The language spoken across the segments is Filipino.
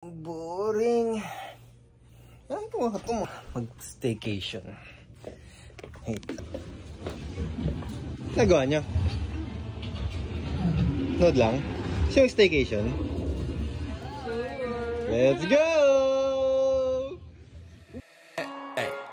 Boring. Ay, ito mag-staycation. Hey. Nagawa niyo? Nood lang? Siya mag-staycation? Let's go!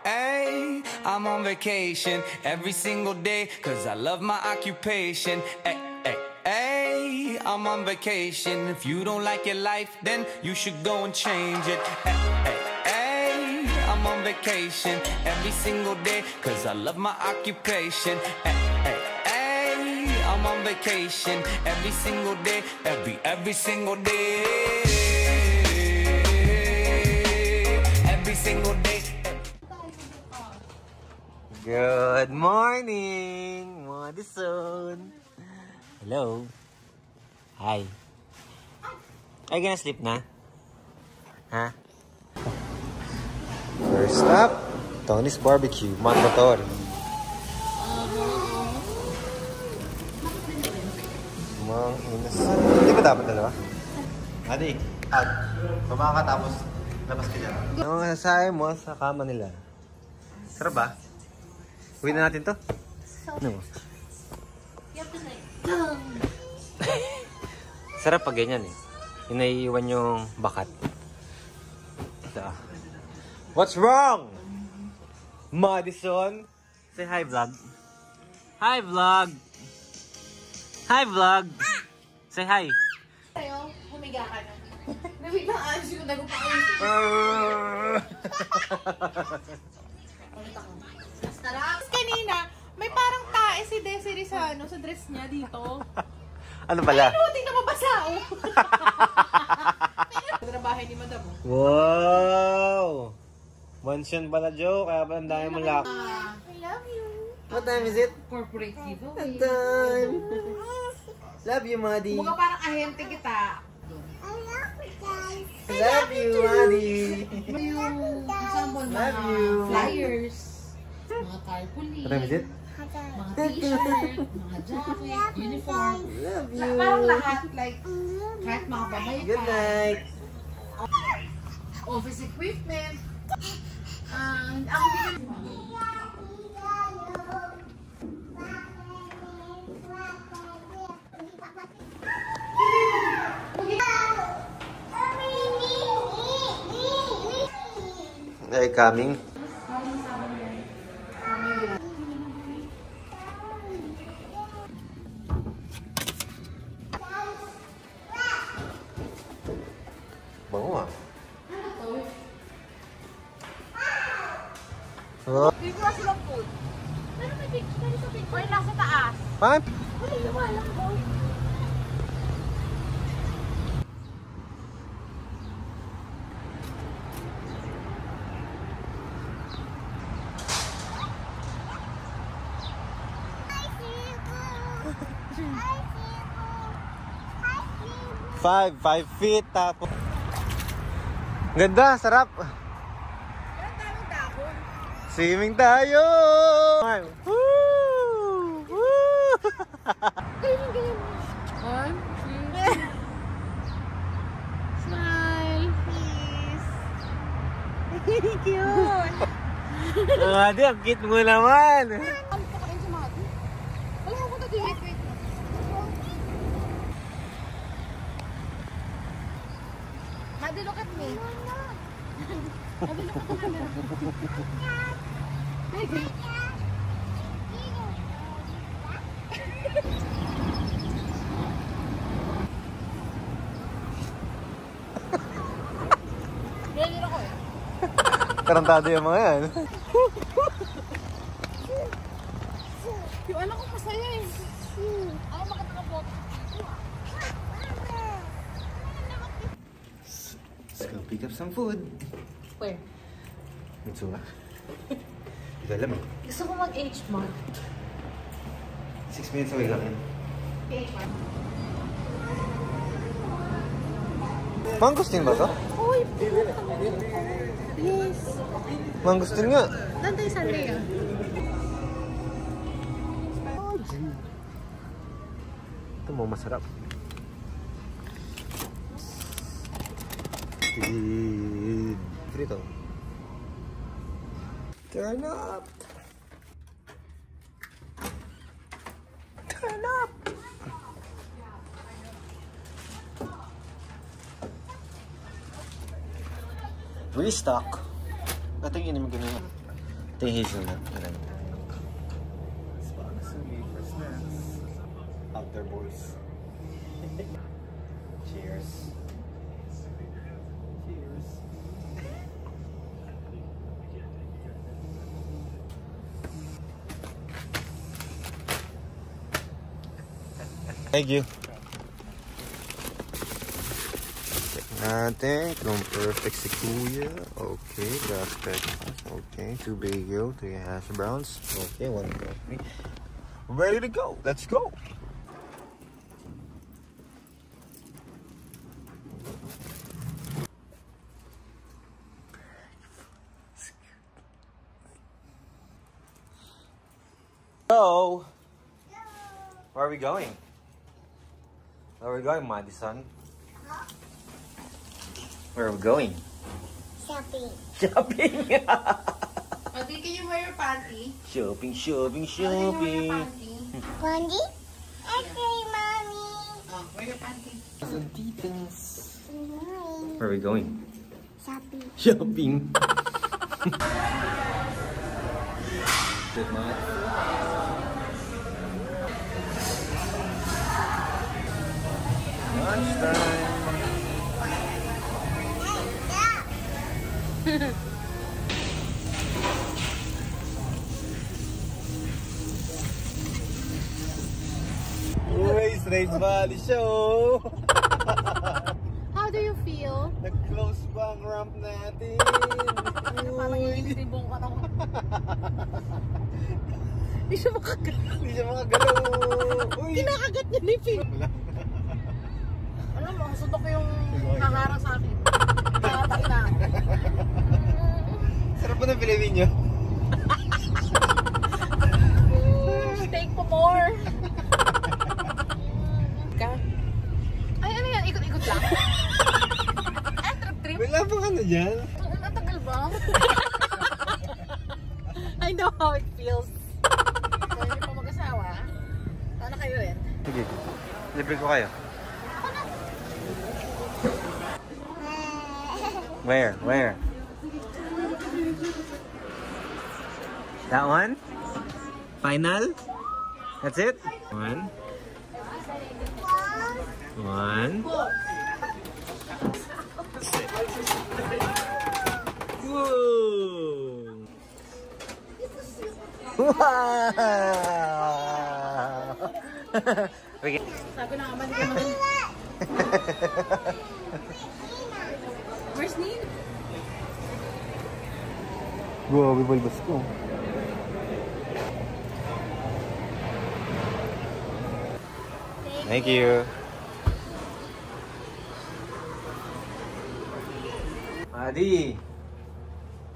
Hey, I'm on vacation every single day cause I love my occupation. Hey, I'm on vacation. If you don't like your life, then you should go and change it. Hey, I'm on vacation every single day cause I love my occupation. Hey, I'm on vacation every single day, every single day. Every single day. Good morning, Madison. Hello. Hi. Are you gonna sleep na? Ha? First up, Tony's Barbecue, mandatory. Hindi ba dapat dalawa? Adi, out. Baba ka tapos labas ka dyan. Ano nga nasabi mo sa kama nila? Sarap ba? Uwi na natin to? Ano mo? Sarap pag ganyan eh. Yung naiiwan yung bakat. Ito. What's wrong? Madison? Say hi, vlog. Hi, vlog. Hi, vlog. Say hi. Sa'yo, humiga ka na. Nabiglang ayos yung nagupakain. Sarap. Kanina, may parang tae si Desiree sa dress niya dito. Ano pala? Ano, tingnan mo basa, oh. Sa bahay ni Madam. Wow! Mansion pala, Joe. Kaya pala ang dami mong lock. I love you. What time is it? Corporate giveaway. What time? Love you, Madi. Mukha parang ahente kita. Love you, Madi. Yung example, Love mga you. flyers, mga tarpaulin. What time is it? Mga t-shirt, mga jacket, uniform. Love you. Parang lahat, like, kahit mga babae Good night. office equipment. Ako din. They're coming. Bango ah. Oh. Dito na silang food. Pero may picture sa picture. Or nasa taas. Fine. Wala naman lang ko. Five feet tapos. Ganda, sarap. Meron tayong dahon. Swimming tayo. Woo! Woo! Ganyan. 1, 2, smile, please. Cute. Adi, ang cute mo naman. Ano pa kain si Mati? Wala ko na dito. Wait. Mati, look at me. Mati, look at the camera. Ganyan ako eh. Tarantado yung mga yan. Yung anak ko masaya eh. Ako makatakaboto. Let's go pick up some food. Where? Mitsuha. Hindi alam eh. Gusto ko mag-H-Mart. 6 minutes away lang yan. H-Mart? Mangustin ba to? Uy! Yes! Mangustin nga. Doon tayo Sunday ah. Ito mo masarap. Speed. Frito. Turn up. Turn up. Restock. Ito yung inimig ganun. Ito yung hazelnut. After boys. Cheers. Cheers. Thank you. Natin kung perfect si Kuya. Okay, that's perfect. Okay, 2 bagel, 3 hash browns. Okay, 1 coffee. Ready to go. Let's go. Go. Where are we going? Where are we going, Madison? Where are we going? Shopping. Shopping! Okay, can you wear your panty? Shopping, shopping, Okay, can you wear shopping. your panty? Bundy? Okay, mommy. Oh, wear your panty. Where are we going? Shopping. Shopping. Good man. Lunchtime. Uy, Strange Valley Show! How do you feel? Nag-close ba ang ramp natin? Parang ililibong ka na. Hindi siya makagalaw. Hindi siya makagalaw. Uy! Kinakagat niya ni Phil. Alam mo, suntok ko yung nangarang sa akin. Nakatay na. Sarap po ng Pilipin nyo. Take po more. Ay, ano yan? Ikot-ikot lang. Ay, trip-trip. Wala bang ano dyan? Ang tagal ba? I know how it feels. So, hindi pa mag-asawa. Sana kayo rin. Sige. Libre ko kayo. Where? Where? That one? Final? That's it? One. One. Whoa! Wow! Okay. Sabi na naman, hindi naman. Where's Nina? Grabe balbas ko. Thank you. Adi,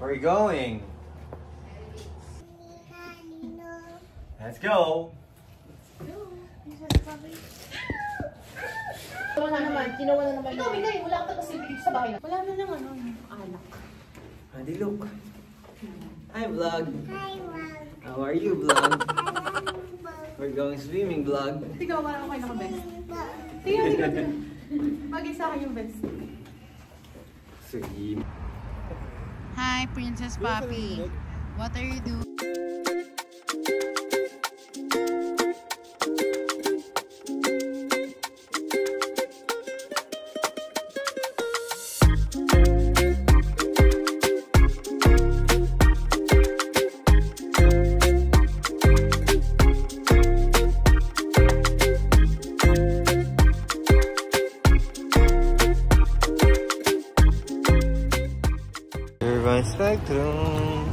where are you going? Let's go. Kinuha na naman, kinuha na naman. Ikaw, Minay, wala ka kasi sa bahay. Wala na lang ano, alak. Adi, look. Hi, vlog. Hi, Mom. How are you, vlog? We're going swimming, vlog. Ikaw, wala kayo naka-best. Tingnan, tingnan. Bagay sa akin yung best. Swim. Hi, Princess Papi. What are you doing? Irvine Spectrum.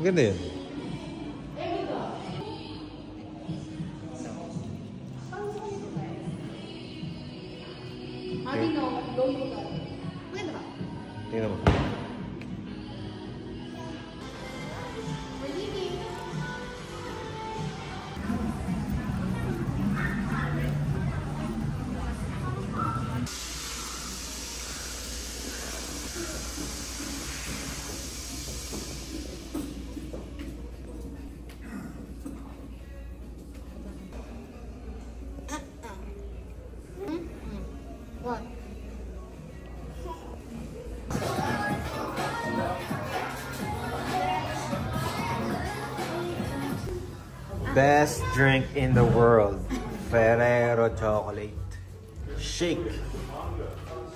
Ganda yun. How do you know? Go you go. Maganda ba? Tingnan mo. What? Best drink in the world. Ferrero chocolate shake.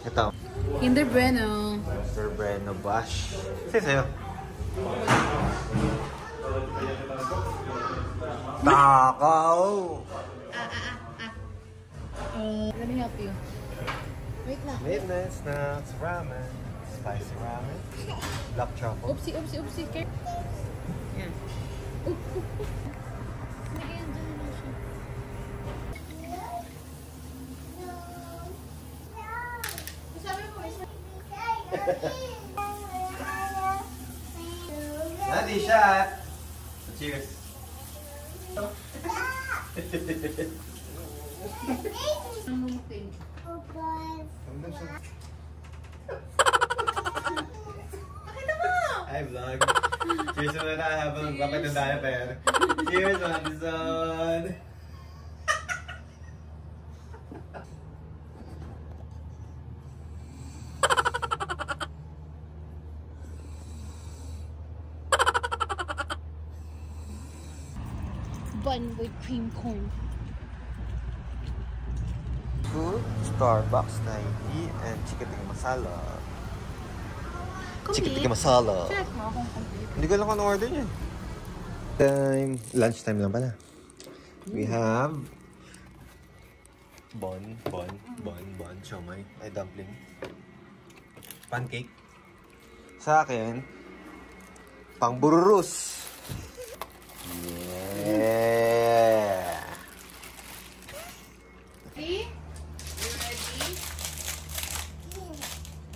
Ito. Kinder Bueno. Kinder Bueno Bash. Kasi sa'yo. Takaw! Let me help you. Wait lang. Midnight snacks, ramen, spicy ramen, black truffle. Oopsie, oopsie, oopsie. Care. Yan. Nadi, shot! Cheers! Hi, vlog. Cheers muna na habang papatanda na tayo. Cheers, Madison! Bun with cream cone. Food, Starbucks 90 and chicken tikka masala. Chicken tikka masala. Check mo kung complete. Hindi ko lang kung order niya. Lunchtime lang pala. We have bon, siomay, ay dumpling, pancake. Sa akin, pang bururus. Yeah! See? You ready?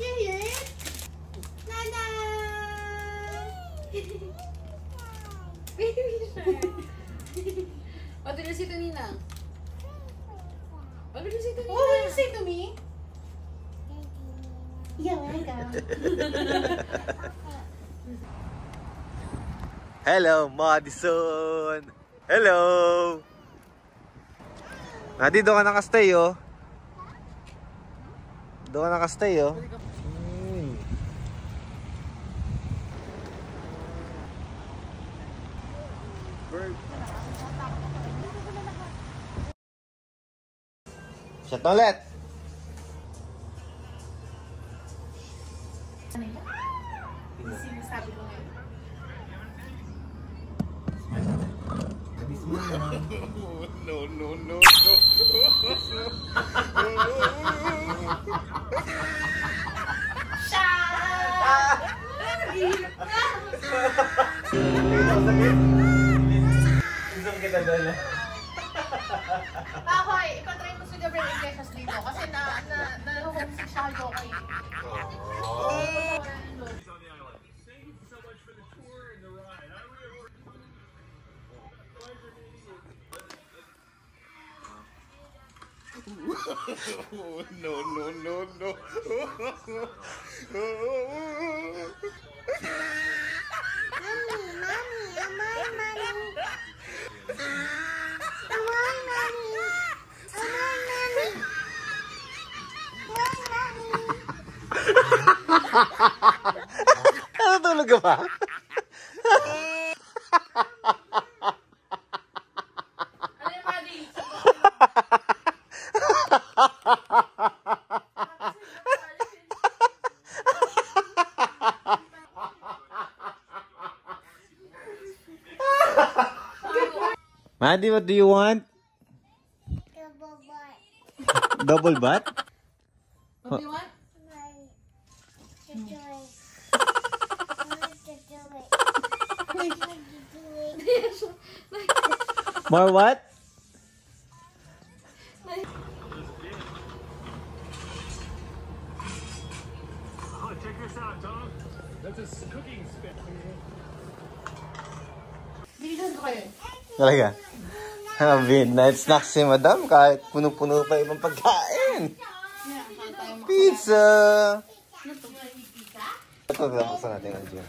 Yeah. Nana! Baby shark. What did you say to Nina? What did you say to Nina? What did you say to me? You're welcome. Hello, Madison! Hello! Nadi, doon ka nakastay, oh. Doon ka nakastay, oh. Shut ulit! Sinasabi ko ngayon. No. Isang kita doon, ah. Ako ay, ipatry mo si Gabriel Iglesias dito kasi na-homesick siya kay Jokoy. No. Natutulog ka ba? Ano yung Madi? Maddie, what do you want? Double butt? What do you want? To do it. Wait. More what? Bilisan ko kayo. Talaga? Midnight snack si madam kahit puno-puno pa ibang pagkain. Pizza! Ito, buksan natin ang gym.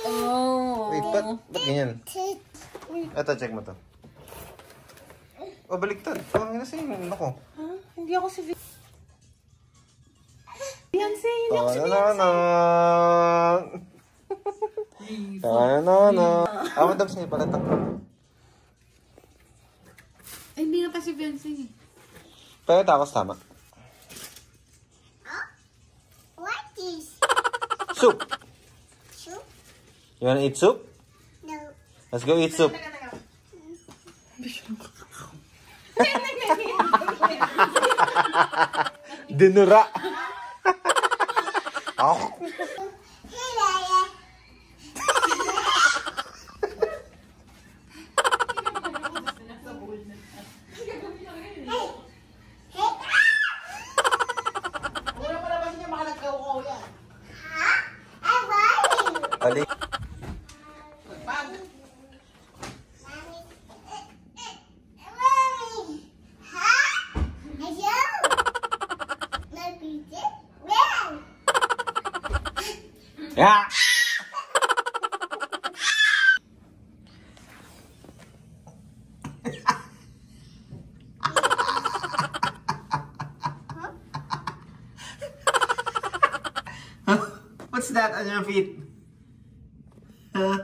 Oh. Wait, ba't ganyan? Ito, check mo to. Oh, baliktad. Oh, nasa yung nako. Ha? Hindi ako si Beyonce, hindi ako si Madam, sa'yo pala ito. Ay, hindi nga pa si Beyonce. Pero tacos tama. What is Soup! soup? You wanna eat soup? No. Let's go eat soup. Dinura! Ako. Balik. Yeah! What's that on your feet? Huh?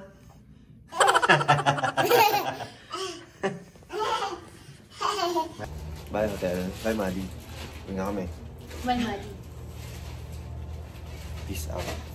Bye, Hotel. Bye, Maddie. Tingnan kami. Bye, Maddie. Peace out.